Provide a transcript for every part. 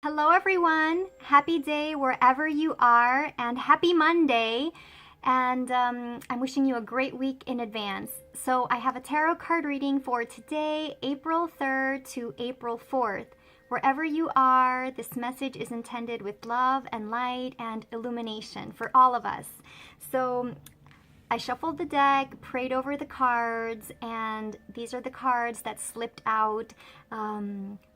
Hello, everyone. Happy day wherever you are, and happy Monday. And I'm wishing you a great week in advance. So, I have a tarot card reading for today, April 3rd to April 4th. Wherever you are, this message is intended with love and light and illumination for all of us. So, I shuffled the deck, prayed over the cards, and these are the cards that slipped out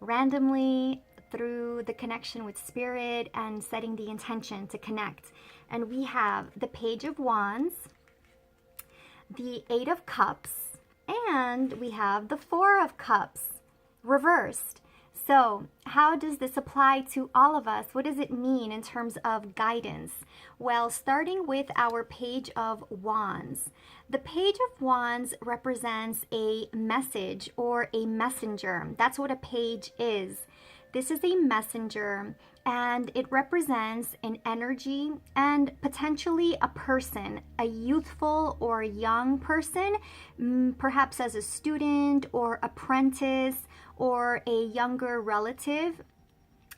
randomly through the connection with Spirit and setting the intention to connect. And we have the Page of Wands, the Eight of Cups, and we have the Four of Cups reversed. So, how does this apply to all of us? What does it mean in terms of guidance? Well, starting with our Page of Wands. The Page of Wands represents a message or a messenger. That's what a page is. This is a messenger, and it represents an energy and potentially a person, a youthful or young person, perhaps as a student or apprentice or a younger relative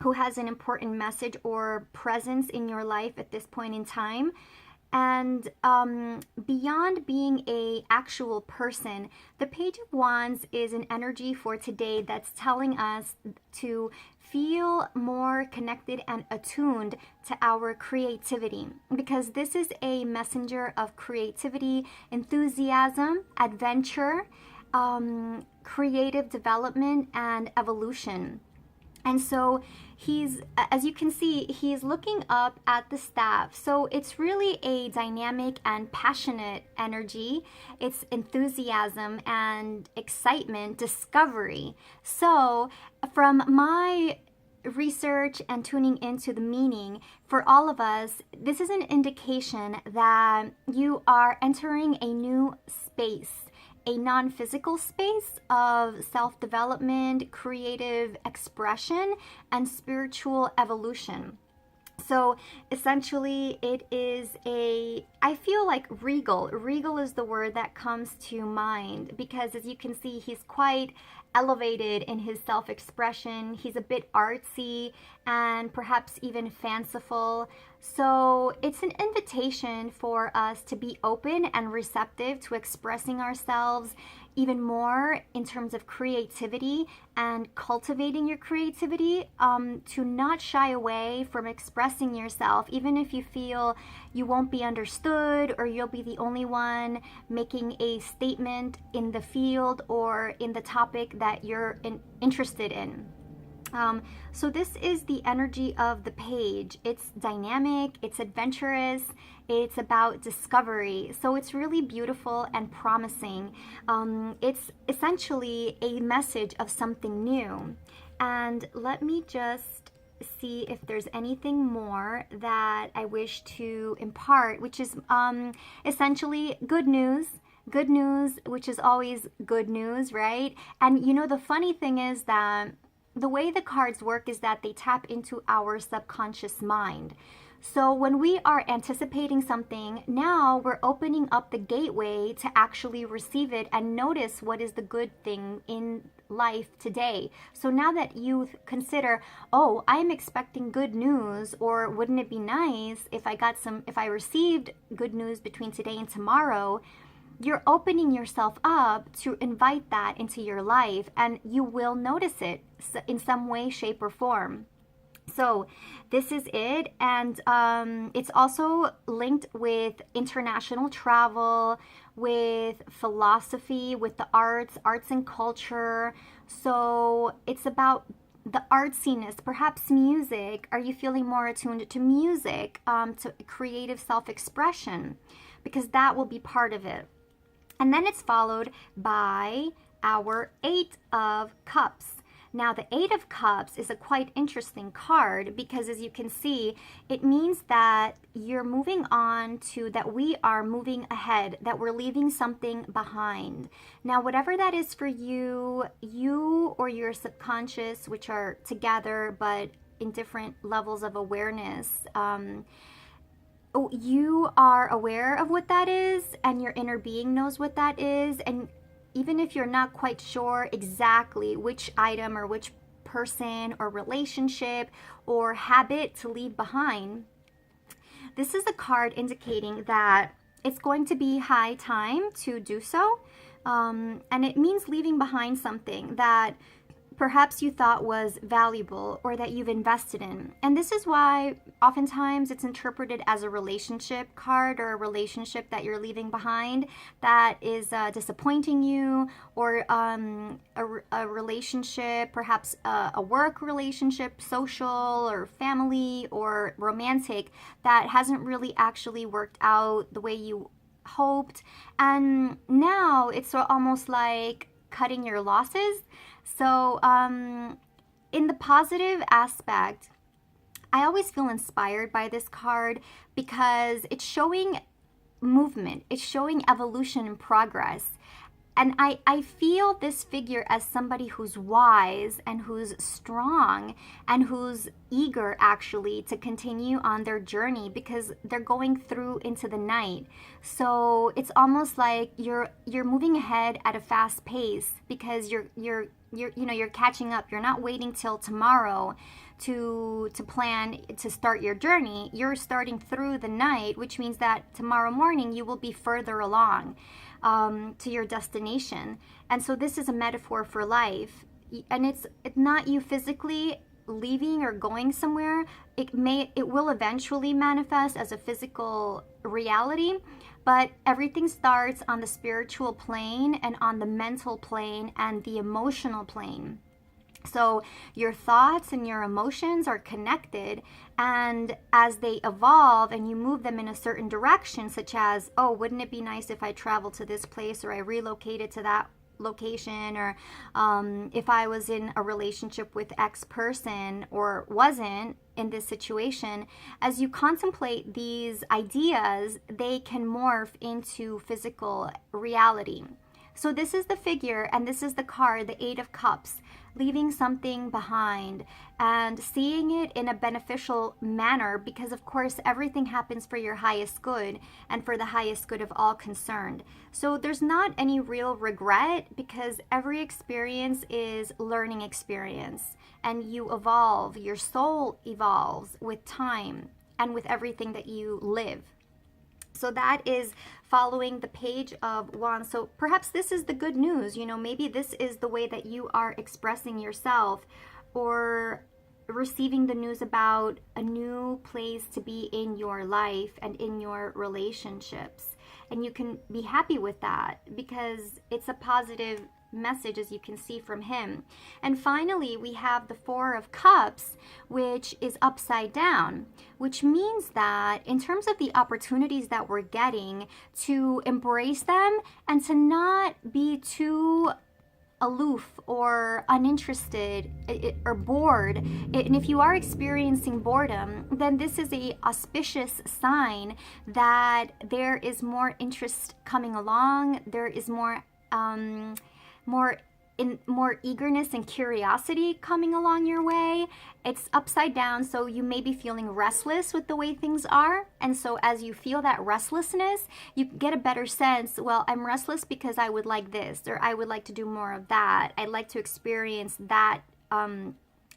who has an important message or presence in your life at this point in time. And beyond being an actual person, the Page of Wands is an energy for today that's telling us to feel more connected and attuned to our creativity, because this is a messenger of creativity, enthusiasm, adventure, creative development, and evolution. And so he's, as you can see, he's looking up at the staff. So it's really a dynamic and passionate energy. It's enthusiasm and excitement, discovery. So from my research and tuning into the meaning, for all of us, this is an indication that you are entering a new space, a non-physical space of self-development, creative expression, and spiritual evolution. So essentially it is I feel like regal. Regal is the word that comes to mind, because as you can see, he's quite elevated in his self-expression. He's a bit artsy and perhaps even fanciful. So it's an invitation for us to be open and receptive to expressing ourselves even more in terms of creativity and cultivating your creativity, to not shy away from expressing yourself, even if you feel you won't be understood or you'll be the only one making a statement in the field or in the topic that you're interested in. So this is the energy of the page. It's dynamic, it's adventurous, it's about discovery. So it's really beautiful and promising. It's essentially a message of something new. And let me just see if there's anything more that I wish to impart, which is essentially good news. Good news, which is always good news, right? And you know, the funny thing is that the way the cards work is that they tap into our subconscious mind. So when we are anticipating something, now we're opening up the gateway to actually receive it and notice what is the good thing in life today. So now that you consider, oh, I'm expecting good news, or wouldn't it be nice if I received good news between today and tomorrow, you're opening yourself up to invite that into your life, and you will notice it in some way, shape, or form. So this is it. And it's also linked with international travel, with philosophy, with the arts and culture. So it's about the artsiness, perhaps music. Are you feeling more attuned to music, to creative self-expression? Because that will be part of it. And then it's followed by our Eight of Cups. Now, the Eight of Cups is a quite interesting card, because as you can see, it means that you're moving on to, that we are moving ahead, that we're leaving something behind. Now, whatever that is for you, you or your subconscious, which are together but in different levels of awareness, you are aware of what that is, and your inner being knows what that is. And even if you're not quite sure exactly which item or which person or relationship or habit to leave behind. This is a card indicating that it's going to be high time to do so. And it means leaving behind something that perhaps you thought was valuable or that you've invested in. And this is why oftentimes it's interpreted as a relationship card or a relationship that you're leaving behind that is disappointing you, or a relationship, perhaps a work relationship, social or family or romantic, that hasn't really actually worked out the way you hoped. And now it's almost like cutting your losses. So in the positive aspect, I always feel inspired by this card because it's showing movement, it's showing evolution and progress. And I feel this figure as somebody who's wise and who's strong and who's eager actually to continue on their journey because they're going through into the night. So it's almost like you're moving ahead at a fast pace because you're catching up. You're not waiting till tomorrow to plan to start your journey. You're starting through the night, which means that tomorrow morning you will be further along to your destination. And so this is a metaphor for life. And it's not you physically leaving or going somewhere. It will eventually manifest as a physical reality, but everything starts on the spiritual plane and on the mental plane and the emotional plane. So your thoughts and your emotions are connected, and as they evolve and you move them in a certain direction, such as, oh, wouldn't it be nice if I traveled to this place, or I relocated to that location, or if I was in a relationship with X person or wasn't in this situation, as you contemplate these ideas, they can morph into physical reality. So this is the figure, and this is the card, the Eight of Cups, leaving something behind and seeing it in a beneficial manner, because of course everything happens for your highest good and for the highest good of all concerned. So there's not any real regret, because every experience is learning experience, and you evolve, your soul evolves with time and with everything that you live. So that is following the Page of Wands. So perhaps this is the good news. Maybe this is the way that you are expressing yourself, or receiving the news about a new place to be in your life and in your relationships. And you can be happy with that because it's a positive message, as you can see from him. And finally, we have the Four of Cups, which is upside down, which means that in terms of the opportunities that we're getting, to embrace them and to not be too aloof or uninterested or bored. And if you are experiencing boredom, then this is a auspicious sign that there is more interest coming along. There is more eagerness and curiosity coming along your way. It's upside down, so you may be feeling restless with the way things are. And so as you feel that restlessness, you get a better sense, well, I'm restless because I would like this, or I would like to do more of that. I'd like to experience that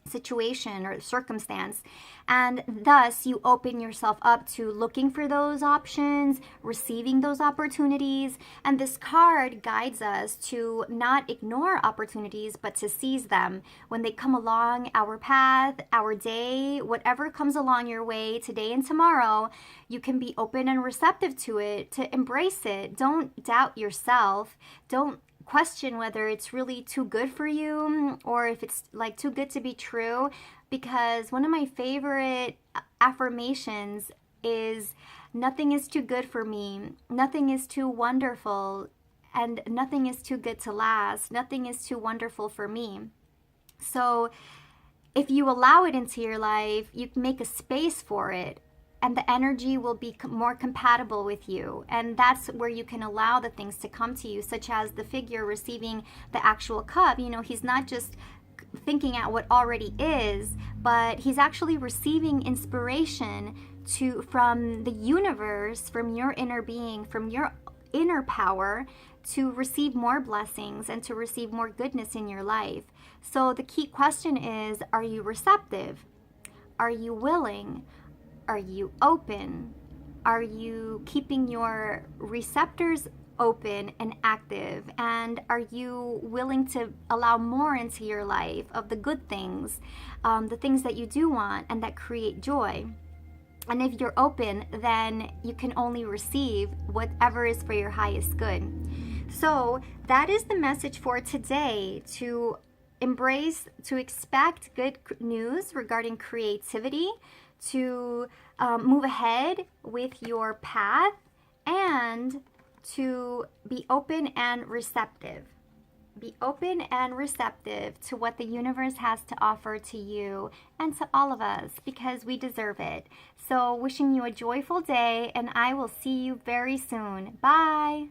situation or circumstance. And thus you open yourself up to looking for those options, receiving those opportunities. And this card guides us to not ignore opportunities, but to seize them when they come along our path, our day, whatever comes along your way today and tomorrow. You can be open and receptive to it, to embrace it. Don't doubt yourself. Don't question whether it's really too good for you, or if it's like too good to be true, because one of my favorite affirmations is, nothing is too good for me, nothing is too wonderful, and nothing is too good to last, nothing is too wonderful for me. So if you allow it into your life, you make a space for it, and the energy will be more compatible with you. And that's where you can allow the things to come to you, such as the figure receiving the actual cup. He's not just thinking at what already is, but he's actually receiving inspiration from the universe, from your inner being, from your inner power, to receive more blessings and to receive more goodness in your life. So the key question is, are you receptive? Are you willing? Are you open? Are you keeping your receptors open and active? And are you willing to allow more into your life of the good things, the things that you do want and that create joy? And if you're open, then you can only receive whatever is for your highest good. So that is the message for today, to embrace, to expect good news regarding creativity, to move ahead with your path, and to be open and receptive. Be open and receptive to what the universe has to offer to you and to all of us, because we deserve it. So wishing you a joyful day, and I will see you very soon. Bye.